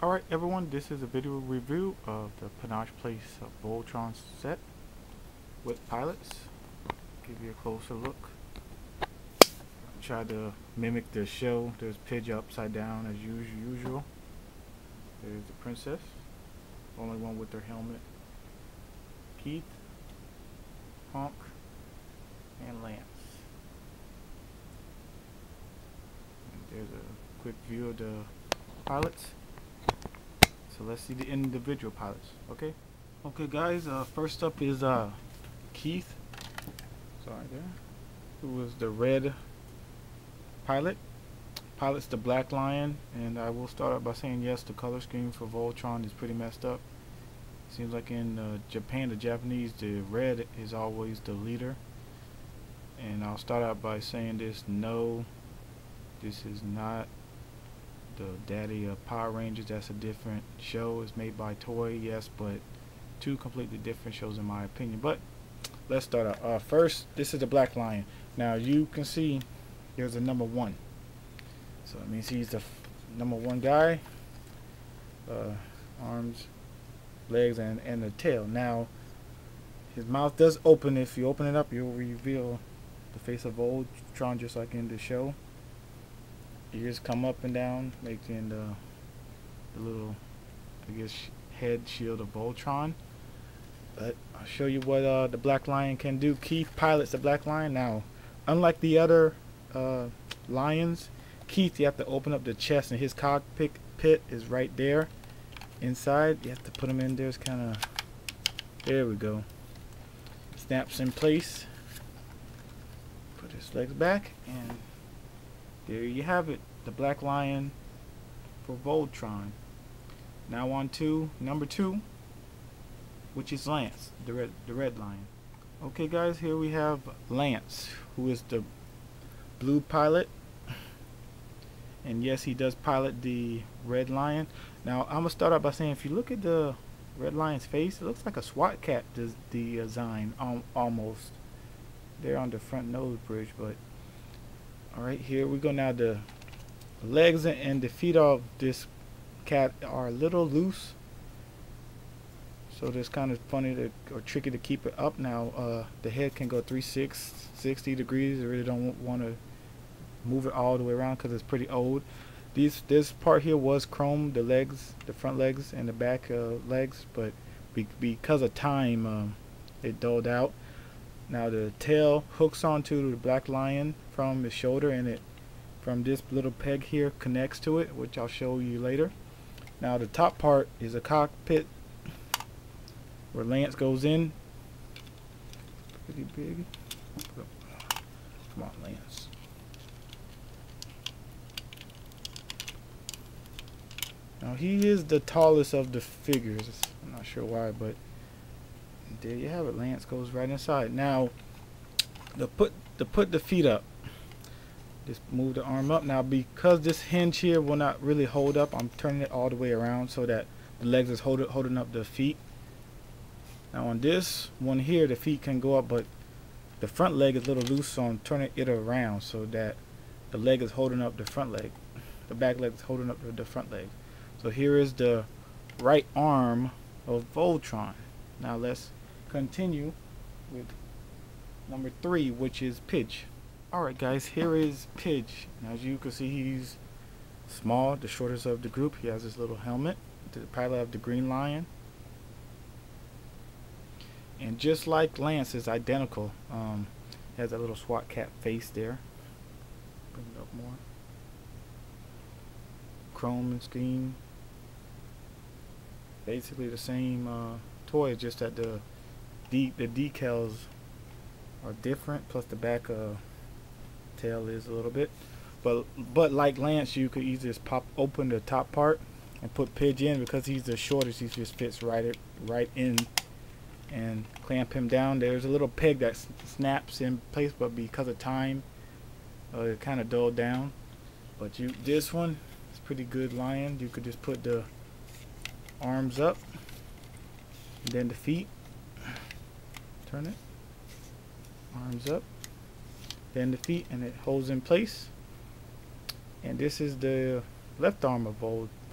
Alright everyone, this is a video review of the panosh place voltron set with pilots. Give you a closer look. Try to mimic the show. There's Pidge upside down as usual. There's the princess, only one with her helmet. Keith, Honk, and Lance. And there's a quick view of the pilots. So let's see the individual pilots. Okay guys, first up is Keith, sorry there, who is the red pilot. Pilot's the Black Lion, and I will start out by saying yes, the color scheme for Voltron is pretty messed up. Seems like in Japan, the Japanese, the red is always the leader. And I'll start out by saying this: no, this is not the daddy of Power Rangers. That's a different show. It's made by Toei, yes, but two completely different shows in my opinion. But let's start out. First, this is the Black Lion. Now you can see there's a number 1, so it means he's the number 1 guy. Arms, legs, and the tail. Now his mouth does open. If you open it up, you'll reveal the face of Voltron, just like in the show. Ears come up and down, making the little, I guess, head shield of Voltron. But I'll show you what the Black Lion can do. Keith pilots the Black Lion. Now, unlike the other lions, Keith, you have to open up the chest, and his cockpit is right there inside. You have to put him in there. It's kind of, there we go. Snaps in place. Put his legs back, and there you have it, the Black Lion for Voltron. Now on to number 2, which is Lance, the red lion. Okay guys, here we have Lance, who is the blue pilot. And yes, he does pilot the red lion. Now I'm gonna start out by saying, if you look at the red lion's face, it looks like a SWAT cat design almost there on the front nose bridge. But alright, here we go. Now the legs and the feet of this cat are a little loose, so it's kind of funny or tricky to keep it up. Now the head can go 360 degrees. I really don't want to move it all the way around because it's pretty old. This part here was chrome, the legs, the front legs and the back legs, but because of time it dulled out. Now the tail hooks onto the Black Lion from his shoulder, and it from this little peg here connects to it, which I'll show you later. Now the top part is a cockpit where Lance goes in. Pretty big. Come on, Lance. Now he is the tallest of the figures. I'm not sure why, but there you have it. Lance goes right inside. Now to put the feet up, just move the arm up. Now because this hinge here will not really hold up, I'm turning it all the way around so that the legs is holding up the feet. Now on this one here, the feet can go up, but the front leg is a little loose, so I'm turning it around so that the leg is holding up the front leg. The back leg is holding up the front leg. So here is the right arm of Voltron. Now let's continue with number 3, which is Pidge. Alright guys, here is Pidge. Now as you can see, he's small, the shortest of the group. He has his little helmet, the pilot of the Green Lion. And just like Lance, is identical. Has that little SWAT cat face there. Bring it up more. Chrome and scheme. Basically the same toy, just that the decals are different, plus the back tail is a little bit. But like Lance, you could easily just pop open the top part and put Pidge in. Because he's the shortest, he just fits right in, and clamp him down. There's a little peg that snaps in place, but because of time it kind of dulled down. But this one is pretty good lion. You could just put the arms up, and then the feet, turn it, arms up, then the feet, and it holds in place. And this is the left arm of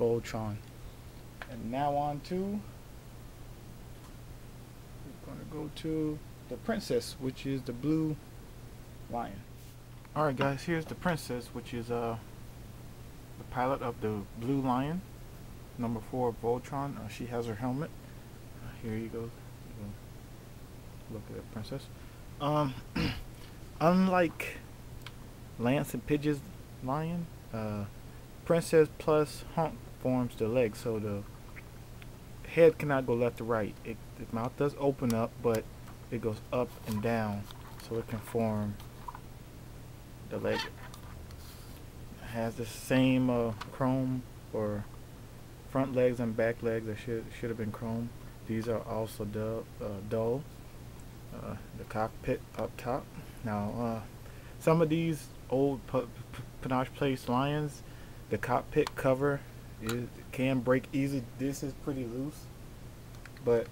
Voltron. And now on to, we're gonna go to the princess, which is the blue lion. Alright guys, here's the princess, which is the pilot of the blue lion, number 4 Voltron. She has her helmet. Here you go. Look at the princess. Unlike Lance and Pidge's lion, princess plus Honk forms the leg, so the head cannot go left to right. The mouth does open up, but it goes up and down, so it can form the leg. It has the same chrome for front legs and back legs. That should have been chrome. These are also dull. The cockpit up top. Now, some of these old panosh place lions, the cockpit cover can break easy. This is pretty loose, but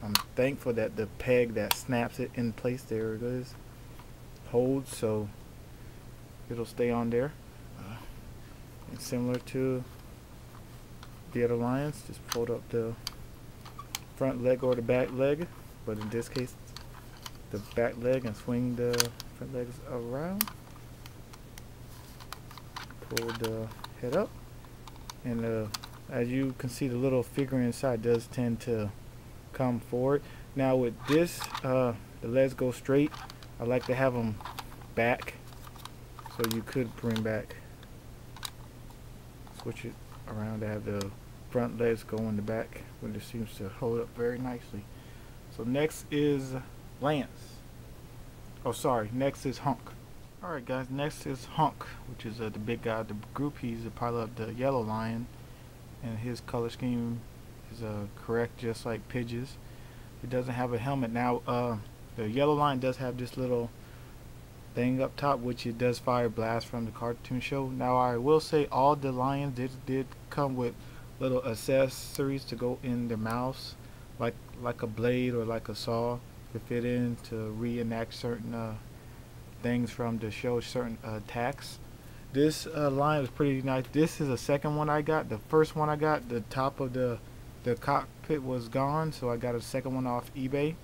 I'm thankful that the peg that snaps it in place, there it is, holds, so it'll stay on there. And similar to the other lions, just fold up the front leg or the back leg, but in this case the back leg, and swing the front legs around, pull the head up, and as you can see, the little figure inside does tend to come forward. Now with this, the legs go straight. I like to have them back, so you could bring back, switch it around to have the front legs go in the back, when it seems to hold up very nicely. So next is Lance. Oh, sorry, next is Honk. Alright guys, next is Honk, which is the big guy of the group. He's the pilot of the yellow lion, and his color scheme is correct, just like Pidge's. He doesn't have a helmet. Now, the yellow lion does have this little thing up top, which it does fire blast from the cartoon show. Now, I will say all the lions did come with little accessories to go in their mouths, like a blade or like a saw to fit in to reenact certain things from the show, certain attacks. This line is pretty nice. This is the second one I got. The first one I got, the top of the cockpit was gone, so I got a second one off eBay.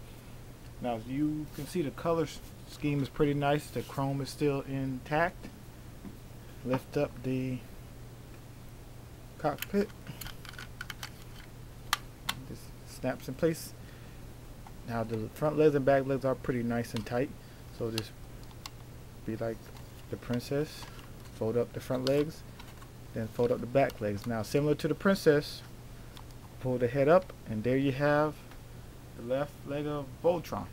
Now you can see the color scheme is pretty nice. The chrome is still intact. Lift up the cockpit. This snaps in place. Now the front legs and back legs are pretty nice and tight, so just be like the princess. Fold up the front legs, then fold up the back legs. Now, similar to the princess, pull the head up, and there you have the left leg of Voltron.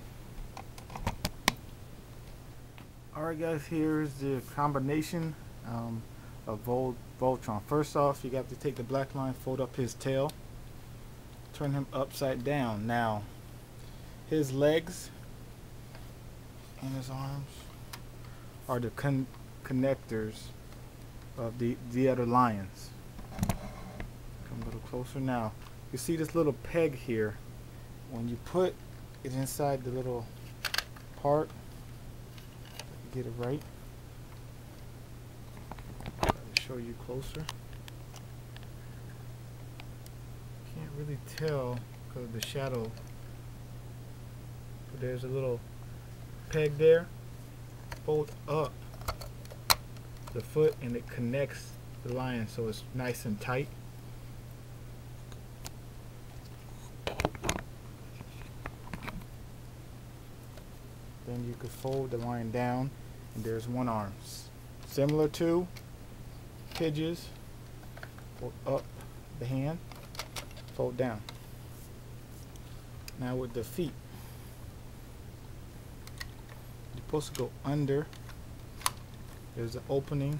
Alright guys, here's the combination of Voltron. First off, you got to take the black line, fold up his tail, turn him upside down. Now, his legs and his arms are the connectors of the other lions. Come a little closer now. You see this little peg here. When you put it inside the little part, get it right. Try to show you closer. Can't really tell because of the shadow. But there's a little peg there. Fold up the foot and it connects the lion, so it's nice and tight. Then you could fold the lion down, and there's one arm. Similar to Pidge's, fold up the hand, fold down. Now with the feet, you're supposed to go under. There's an opening.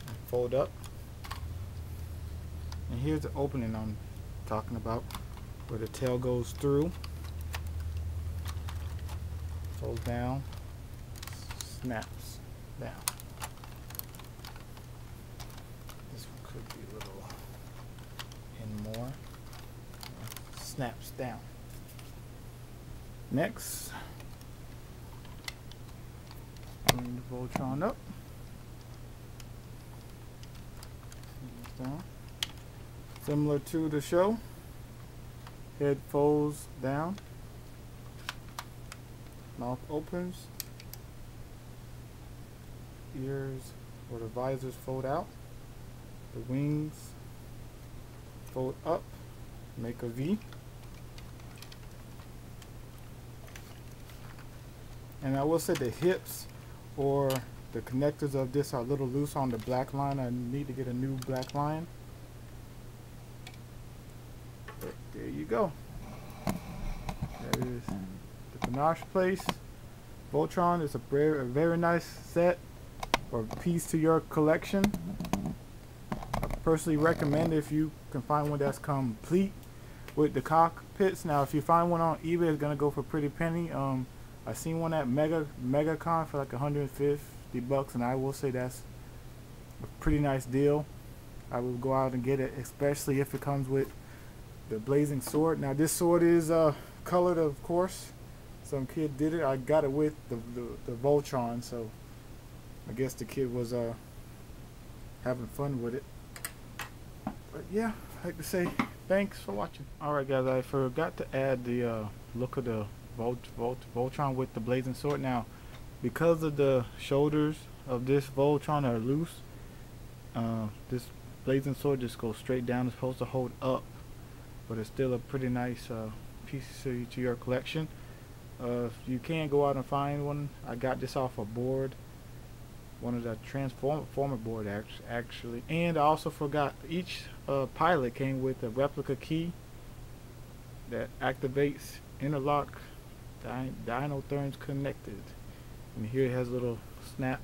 And fold up. And here's the opening I'm talking about, where the tail goes through. Fold down. Snaps down. This one could be a little and more. Snaps down. Next, bring the Voltron up. down. Similar to the show. Head folds down. Mouth opens. Ears or the visors fold out. The wings fold up. Make a V. And I will say the hips or the connectors of this are a little loose on the black line. I need to get a new black line. But there you go. That is the panosh place. Voltron is a very nice set or piece to your collection. I personally recommend if you can find one that's complete with the cockpits. Now if you find one on eBay, it's gonna go for a pretty penny. I seen one at MegaCon for like 150 bucks, and I will say that's a pretty nice deal. I will go out and get it, especially if it comes with the blazing sword. Now this sword is colored, of course. Some kid did it. I got it with the Voltron, so I guess the kid was having fun with it. But yeah, I'd like to say thanks for watching. Alright guys, I forgot to add the look of the Voltron with the blazing sword. Now because of the shoulders of this Voltron are loose, this blazing sword just goes straight down. It's supposed to hold up, but it's still a pretty nice piece to your collection. You can go out and find one. I got this off a board, one of the transformer board actually. And I also forgot each pilot came with a replica key that activates interlock dinotherms connected, and here it has a little snap.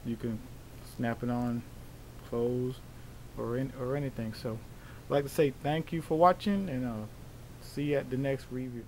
You can snap it on, close, or anything. So I'd like to say thank you for watching, and see you at the next review.